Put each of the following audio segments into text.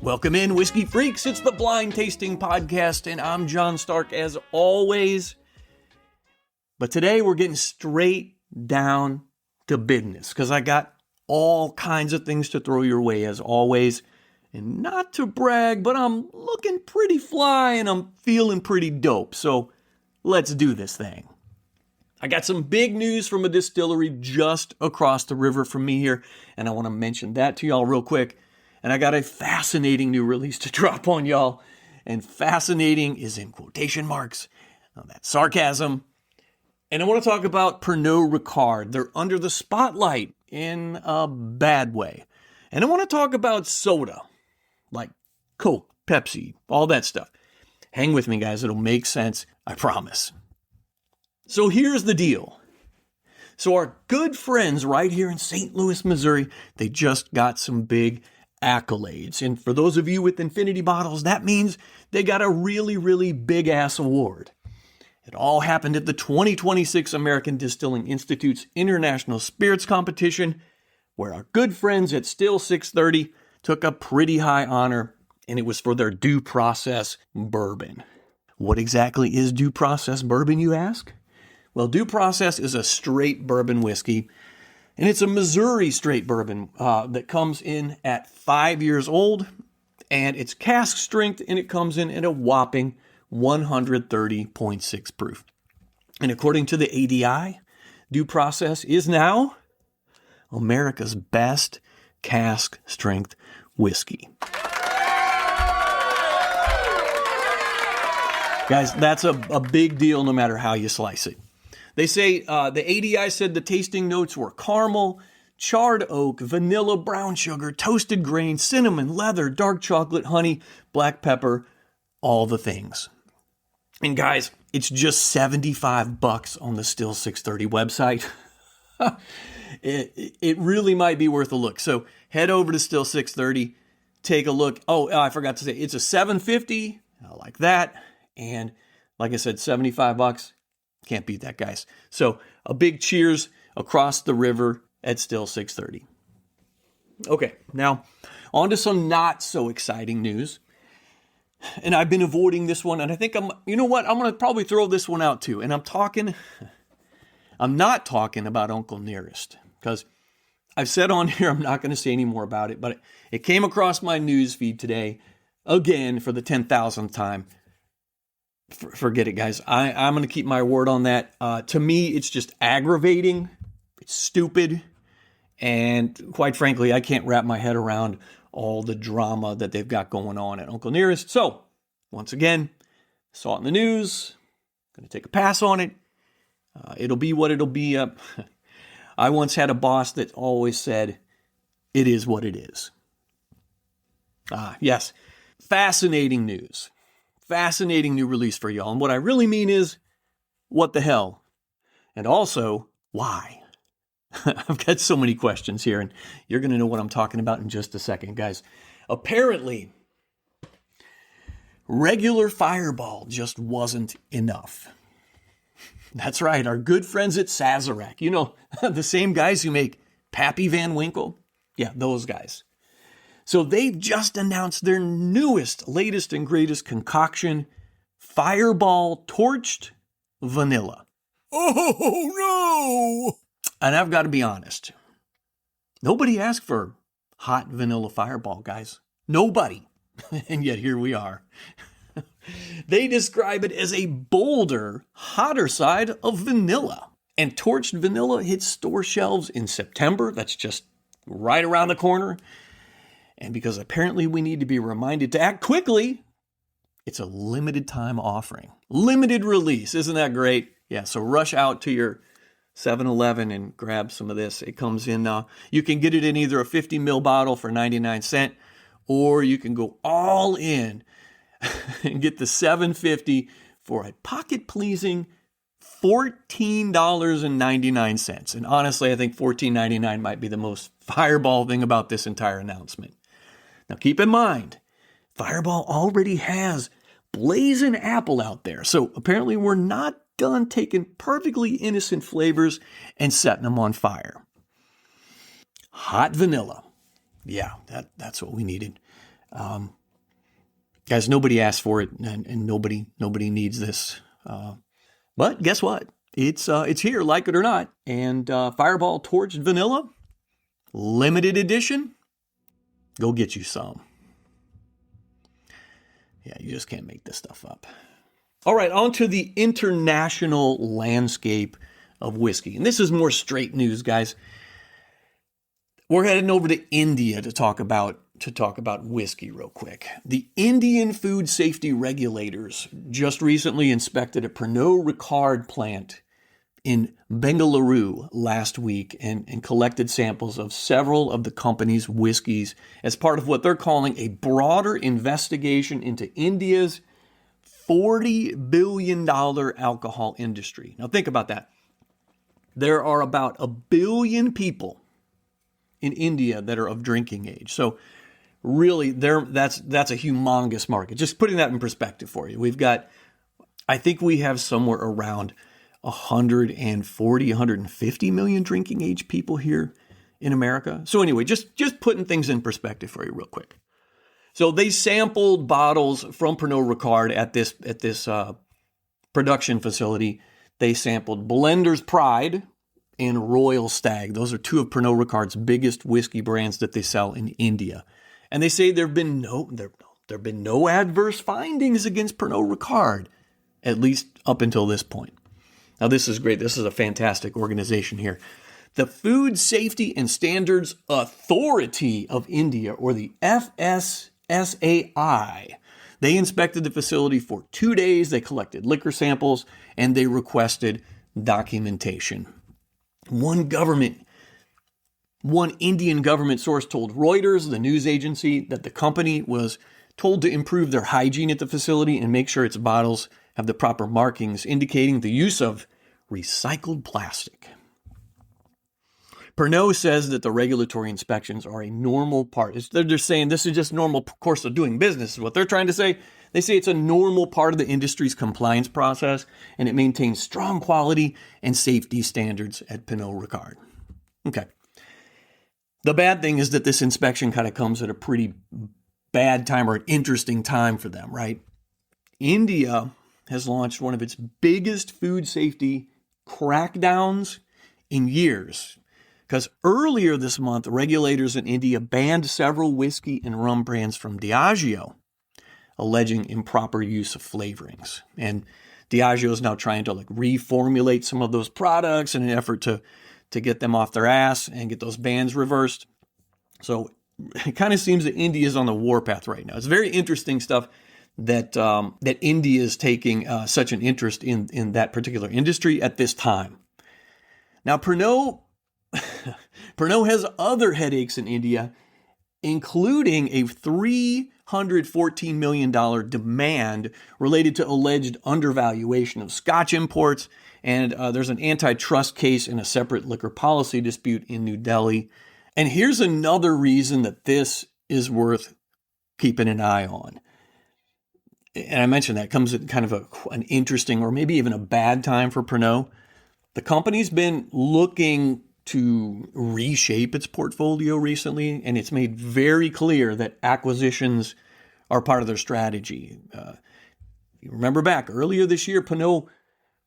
Welcome in, Whiskey Freaks. It's the Blind Tasting Podcast, and I'm John Stark as always. But today we're getting straight down to business because I got all kinds of things to throw your way as always. And not to brag, but I'm looking pretty fly and I'm feeling pretty dope. So let's do this thing. I got some big news from a distillery just across the river from me here, and I want to mention that to y'all real quick. And I got a fascinating new release to drop on y'all. And fascinating is in quotation marks. Now, that's sarcasm. And I want to talk about Pernod Ricard. They're under the spotlight in a bad way. And I want to talk about soda, like Coke, Pepsi, all that stuff. Hang with me, guys. It'll make sense. I promise. So here's the deal. So our good friends right here in St. Louis, Missouri, they just got some big accolades. And for those of you with infinity bottles, that means they got a really, really big ass award. It all happened at the 2026 American Distilling Institute's International Spirits Competition, where our good friends at Still 630 took a pretty high honor, and it was for their Due Process bourbon. What exactly is Due Process bourbon, you ask? Well, Due Process is a straight bourbon whiskey, and it's a Missouri straight bourbon that comes in at 5 years old, and it's cask strength, and it comes in at a whopping 130.6 proof. And according to the ADI, Due Process is now America's best cask strength whiskey. Guys, that's a big deal no matter how you slice it. They say the ADI said the tasting notes were caramel, charred oak, vanilla, brown sugar, toasted grain, cinnamon, leather, dark chocolate, honey, black pepper, all the things. And guys, it's just $75 on the Still 630 website. It really might be worth a look. So head over to Still 630, take a look. Oh, I forgot to say, it's a $750. I like that. And like I said, $75. Can't beat that, guys. So a big cheers across the river at Still 630. Okay, now on to some not so exciting news. And I've been avoiding this one, and I think I'm going to probably throw this one out too. And I'm not talking about Uncle Nearest, because I've said on here I'm not going to say any more about it, but it came across my news feed today, again, for the 10,000th time. Forget it, guys. I'm going to keep my word on that. To me, it's just aggravating. It's stupid. And quite frankly, I can't wrap my head around all the drama that they've got going on at Uncle Nearest. So, once again, saw it in the news. Going to take a pass on it. It'll be what it'll be. I once had a boss that always said, it is what it is. Yes. Fascinating news. Fascinating new release for y'all. And what I really mean is, what the hell? And also, why? I've got so many questions here, and you're going to know what I'm talking about in just a second, guys. Apparently, regular Fireball just wasn't enough. That's right, our good friends at Sazerac. You know, the same guys who make Pappy Van Winkle? Yeah, those guys. So they've just announced their newest, latest, and greatest concoction, Fireball Torched Vanilla. Oh, no! And I've got to be honest. Nobody asked for hot vanilla Fireball, guys. Nobody. And yet here we are. They describe it as a bolder, hotter side of vanilla. And Torched Vanilla hits store shelves in September. That's just right around the corner. And because apparently we need to be reminded to act quickly, it's a limited time offering. Limited release. Isn't that great? Yeah, so rush out to your 7-Eleven and grab some of this. It comes in, you can get it in either a 50 ml bottle for 99 cents, or you can go all in and get the $7.50 for a pocket-pleasing $14.99. And honestly, I think $14.99 might be the most Fireball thing about this entire announcement. Now, keep in mind, Fireball already has Blazing Apple out there. So apparently we're not done taking perfectly innocent flavors and setting them on fire. Hot vanilla. Yeah, that's what we needed. Guys, nobody asked for it, and nobody needs this. But guess what? It's here, like it or not. And Fireball Torched Vanilla, limited edition. Go get you some. Yeah, you just can't make this stuff up. All right, on to the international landscape of whiskey. And this is more straight news, guys. We're heading over to India to talk about whiskey real quick. The Indian food safety regulators just recently inspected a Pernod Ricard plant in Bengaluru last week and collected samples of several of the company's whiskeys as part of what they're calling a broader investigation into India's $40 billion alcohol industry. Now think about that. There are about 1 billion people in India that are of drinking age. So really, that's a humongous market. Just putting that in perspective for you. I think we have somewhere around 150 million drinking age people here in America. So anyway, just putting things in perspective for you real quick. So they sampled bottles from Pernod Ricard at this production facility. They sampled Blender's Pride and Royal Stag. Those are two of Pernod Ricard's biggest whiskey brands that they sell in India. And they say there have been no adverse findings against Pernod Ricard, at least up until this point. Now, this is great. This is a fantastic organization here. The Food Safety and Standards Authority of India, or the FSSAI, they inspected the facility for 2 days. They collected liquor samples, and they requested documentation. One Indian government source told Reuters, the news agency, that the company was told to improve their hygiene at the facility and make sure its bottles have the proper markings indicating the use of recycled plastic. Pernod says that the regulatory inspections are a normal part. They're saying this is just normal course of doing business is what they're trying to say. They say it's a normal part of the industry's compliance process, and it maintains strong quality and safety standards at Pernod Ricard. Okay. The bad thing is that this inspection kind of comes at a pretty bad time or an interesting time for them, right? India has launched one of its biggest food safety crackdowns in years. Because earlier this month, regulators in India banned several whiskey and rum brands from Diageo, alleging improper use of flavorings. And Diageo is now trying to reformulate some of those products in an effort to get them off their ass and get those bans reversed. So it kind of seems that India is on the warpath right now. It's very interesting stuff that India is taking such an interest in that particular industry at this time. Now, Pernod has other headaches in India, including a $314 million demand related to alleged undervaluation of Scotch imports. And there's an antitrust case in a separate liquor policy dispute in New Delhi. And here's another reason that this is worth keeping an eye on. And I mentioned that comes at kind of an interesting or maybe even a bad time for Pernod. The company's been looking to reshape its portfolio recently, and it's made very clear that acquisitions are part of their strategy. You remember back earlier this year, Pernod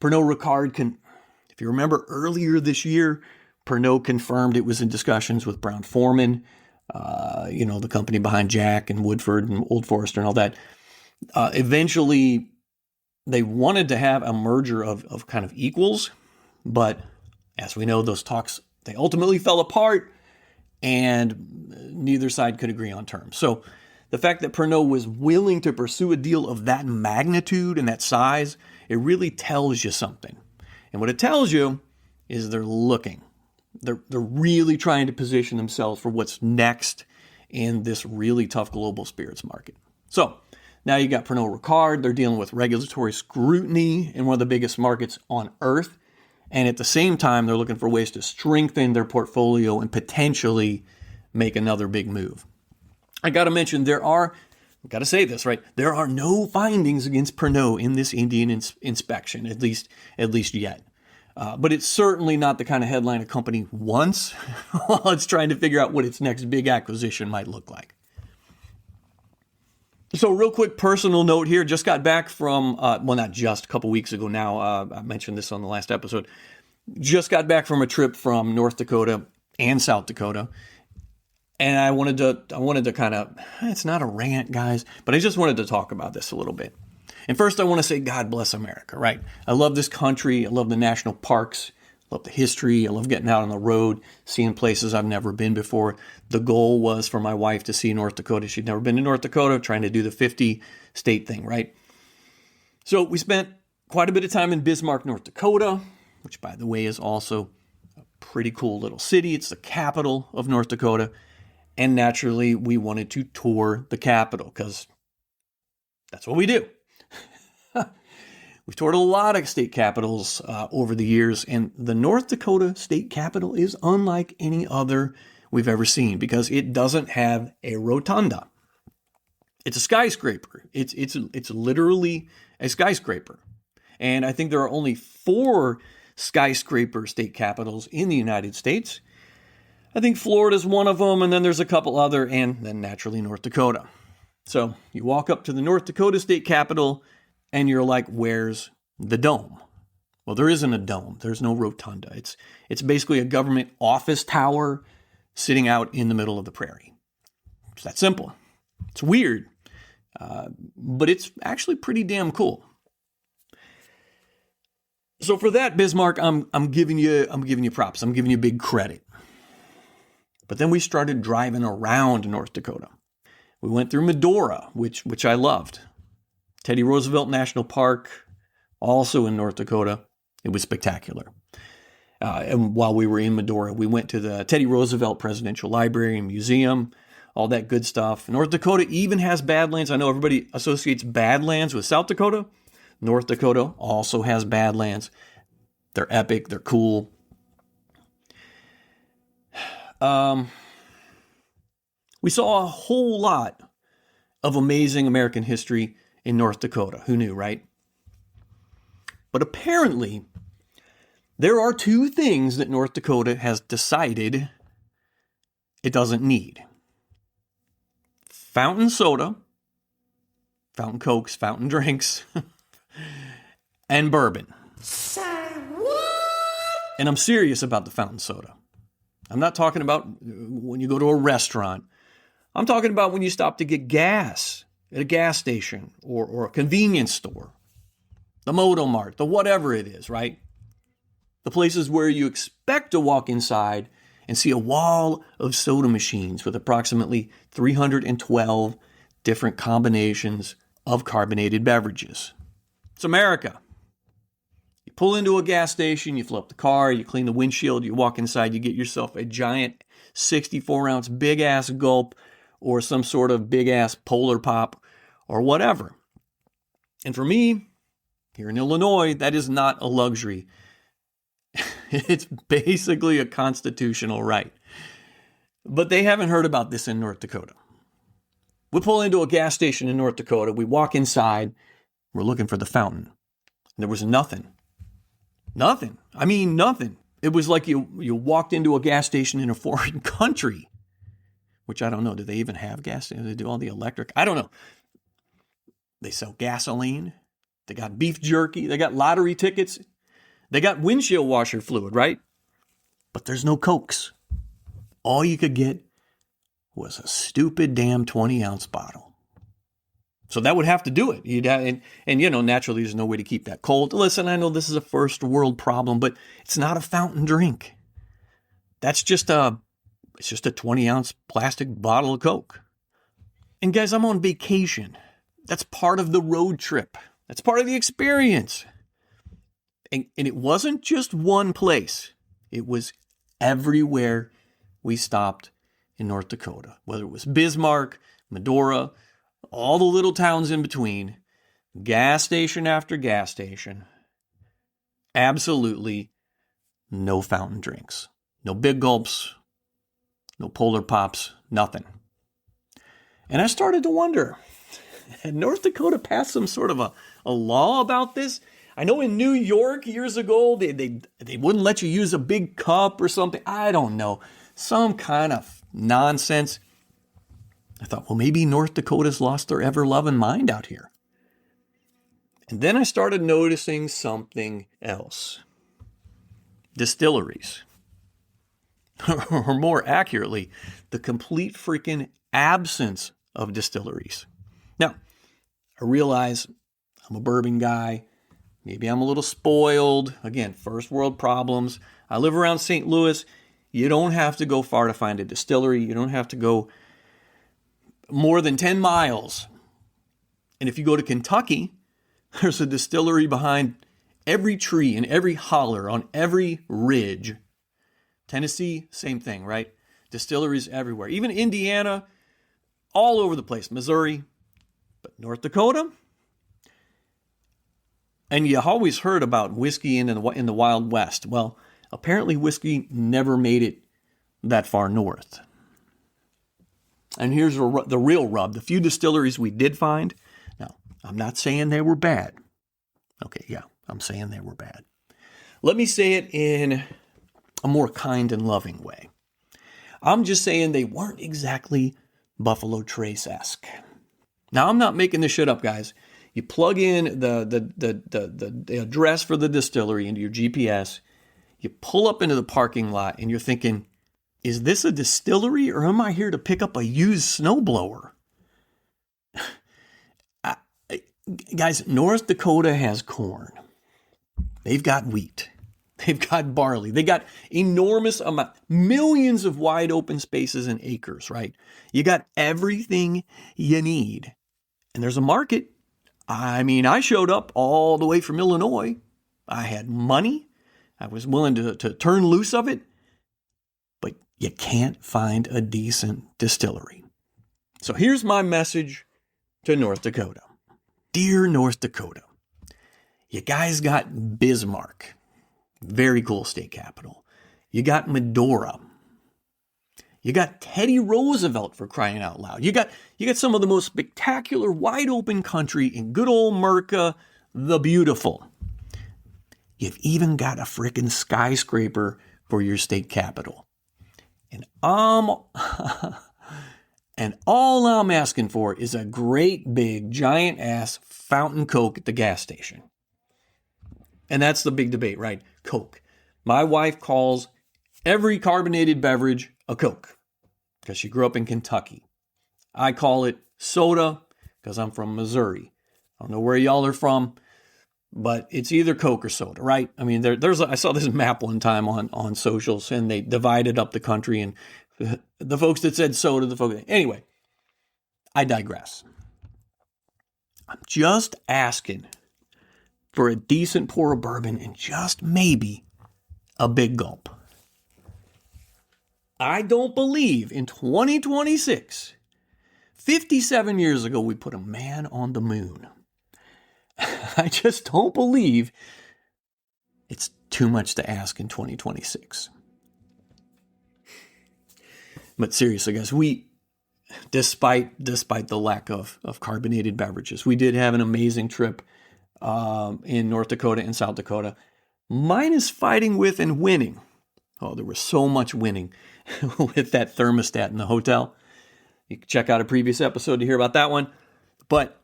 Ricard if you remember earlier this year, Pernod confirmed it was in discussions with Brown-Forman, the company behind Jack and Woodford and Old Forester and all that. Eventually, they wanted to have a merger of kind of equals, but as we know, those talks, they ultimately fell apart and neither side could agree on terms. So the fact that Pernod was willing to pursue a deal of that magnitude and that size, it really tells you something. And what it tells you is they're looking. They're really trying to position themselves for what's next in this really tough global spirits market. So now you got Pernod Ricard. They're dealing with regulatory scrutiny in one of the biggest markets on earth. And at the same time, they're looking for ways to strengthen their portfolio and potentially make another big move. I got to mention, there are no findings against Pernod in this Indian inspection, at least yet. But it's certainly not the kind of headline a company wants while it's trying to figure out what its next big acquisition might look like. So real quick personal note here, just got back from, well, not just, a couple weeks ago now, I mentioned this on the last episode, just got back from a trip from North Dakota and South Dakota. And I wanted to kind of, it's not a rant, guys, but I just wanted to talk about this a little bit. And first I want to say, God bless America, right? I love this country. I love the national parks. I love the history. I love getting out on the road, seeing places I've never been before. The goal was for my wife to see North Dakota. She'd never been to North Dakota, trying to do the 50-state thing, right? So we spent quite a bit of time in Bismarck, North Dakota, which, by the way, is also a pretty cool little city. It's the capital of North Dakota. And naturally, we wanted to tour the capital because that's what we do. We've toured a lot of state capitals over the years, and the North Dakota state capital is unlike any other we've ever seen because it doesn't have a rotunda. It's a skyscraper. It's literally a skyscraper. And I think there are only 4 skyscraper state capitals in the United States. I think Florida's one of them, and then there's a couple other, and then naturally North Dakota. So you walk up to the North Dakota state capitol, and you're like, where's the dome? Well, there isn't a dome. There's no rotunda. It's basically a government office tower sitting out in the middle of the prairie. It's that simple. It's weird, but it's actually pretty damn cool. So for that, Bismarck, I'm giving you props. I'm giving you big credit. But then we started driving around North Dakota. We went through Medora, which I loved. Teddy Roosevelt National Park, also in North Dakota. It was spectacular. And while we were in Medora, we went to the Teddy Roosevelt Presidential Library and Museum, all that good stuff. North Dakota even has Badlands. I know everybody associates Badlands with South Dakota. North Dakota also has Badlands. They're epic. They're cool. We saw a whole lot of amazing American history in North Dakota. Who knew, right? But apparently, there are 2 things that North Dakota has decided it doesn't need. Fountain soda, fountain cokes, fountain drinks, and bourbon. Say what? And I'm serious about the fountain soda. I'm not talking about when you go to a restaurant. I'm talking about when you stop to get gas at a gas station or a convenience store, the Moto Mart, the whatever it is, right? The places where you expect to walk inside and see a wall of soda machines with approximately 312 different combinations of carbonated beverages. It's America. You pull into a gas station, you fill up the car, you clean the windshield, you walk inside, you get yourself a giant 64-ounce big-ass gulp or some sort of big-ass Polar Pop or whatever. And for me, here in Illinois, that is not a luxury. It's basically a constitutional right. But they haven't heard about this in North Dakota. We pull into a gas station in North Dakota, we walk inside, we're looking for the fountain. There was nothing. Nothing. I mean, nothing. It was like you walked into a gas station in a foreign country, which I don't know. Do they even have gas stations? They do all the electric? I don't know. They sell gasoline. They got beef jerky. They got lottery tickets. They got windshield washer fluid, right? But there's no Cokes. All you could get was a stupid damn 20-ounce bottle. So that would have to do it. And you know, naturally, there's no way to keep that cold. Listen, I know this is a first world problem, but it's not a fountain drink. It's just a 20-ounce plastic bottle of Coke. And guys, I'm on vacation. That's part of the road trip. That's part of the experience. And it wasn't just one place. It was everywhere we stopped in North Dakota, whether it was Bismarck, Medora, all the little towns in between, gas station after gas station. Absolutely no fountain drinks, no big gulps, no Polar Pops, nothing. And I started to wonder, had North Dakota passed some sort of a law about this? I know in New York years ago, they wouldn't let you use a big cup or something. I don't know. Some kind of nonsense. I thought, well, maybe North Dakota's lost their ever-loving mind out here. And then I started noticing something else. Distilleries. Or more accurately, the complete freaking absence of distilleries. Now, I realize I'm a bourbon guy. Maybe I'm a little spoiled. Again, first world problems. I live around St. Louis. You don't have to go far to find a distillery. You don't have to go more than 10 miles. And if you go to Kentucky, there's a distillery behind every tree and every holler on every ridge. Tennessee, same thing, right? Distilleries everywhere. Even Indiana, all over the place. Missouri, but North Dakota. And you always heard about whiskey in the Wild West. Well, apparently whiskey never made it that far north. And here's the real rub. The few distilleries we did find. Now, I'm not saying they were bad. Okay, yeah, I'm saying they were bad. Let me say it in a more kind and loving way. I'm just saying they weren't exactly Buffalo Trace-esque. Now, I'm not making this shit up, guys. You plug in the address for the distillery into your GPS. You pull up into the parking lot and you're thinking, is this a distillery or am I here to pick up a used snowblower? Guys, North Dakota has corn. They've got wheat. They've got barley. They got enormous amount, millions of wide open spaces and acres, right? You got everything you need. And there's a market. I mean, I showed up all the way from Illinois. I had money. I was willing to turn loose of it. But you can't find a decent distillery. So here's my message to North Dakota. Dear North Dakota, you guys got Bismarck. Very cool state capital. You got Medora. You got Teddy Roosevelt, for crying out loud. You got some of the most spectacular wide open country in good old America, the beautiful. You've even got a freaking skyscraper for your state capital. And and all I'm asking for is a great big giant ass fountain Coke at the gas station. And that's the big debate, right? Coke. My wife calls every carbonated beverage a Coke because she grew up in Kentucky. I call it soda because I'm from Missouri. I don't know where y'all are from, but it's either Coke or soda, right? I mean, I saw this map one time on socials and they divided up the country and the folks that said soda, anyway, I digress. I'm just asking for a decent pour of bourbon and just maybe a big gulp. I don't believe in 2026, 57 years ago, we put a man on the moon. I just don't believe it's too much to ask in 2026. But seriously, guys, despite the lack of carbonated beverages, we did have an amazing trip in North Dakota and South Dakota. Minus fighting with and winning. Oh, there was so much winning with that thermostat in the hotel. You can check out a previous episode to hear about that one. But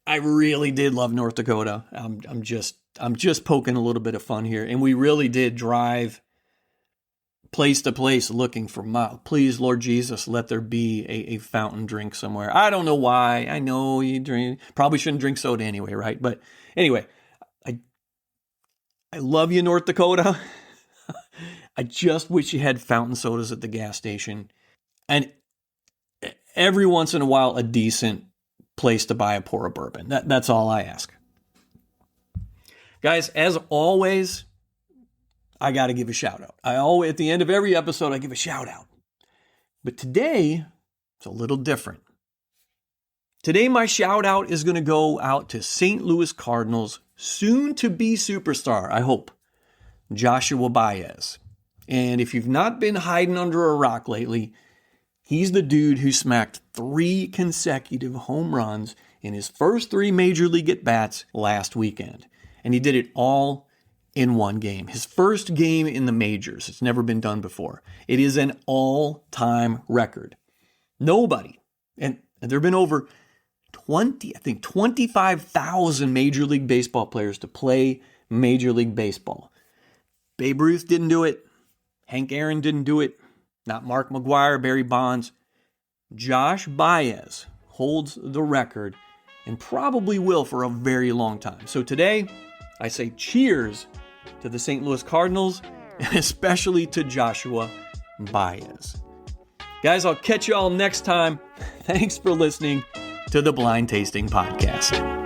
I really did love North Dakota. I'm just poking a little bit of fun here. And we really did drive place to place looking for please, Lord Jesus, let there be a fountain drink somewhere. I don't know why. I know you probably shouldn't drink soda anyway, right? But anyway, I love you, North Dakota. I just wish you had fountain sodas at the gas station. And every once in a while, a decent place to buy a pour of bourbon. That's all I ask. Guys, as always, I got to give a shout out. At the end of every episode, I give a shout out. But today, it's a little different. Today, my shout out is going to go out to St. Louis Cardinals soon-to-be superstar, I hope, Joshua Baez. And if you've not been hiding under a rock lately, he's the dude who smacked 3 consecutive home runs in his first 3 major league at-bats last weekend. And he did it all in one game. His first game in the majors. It's never been done before. It is an all-time record. Nobody, and And there have been over 25,000 Major League Baseball players to play Major League Baseball. Babe Ruth didn't do it. Hank Aaron didn't do it. Not Mark McGwire, Barry Bonds. Josh Baez holds the record and probably will for a very long time. So today, I say cheers to the St. Louis Cardinals, and especially to Joshua Baez. Guys, I'll catch you all next time. Thanks for listening to the Blind Tasting Podcast.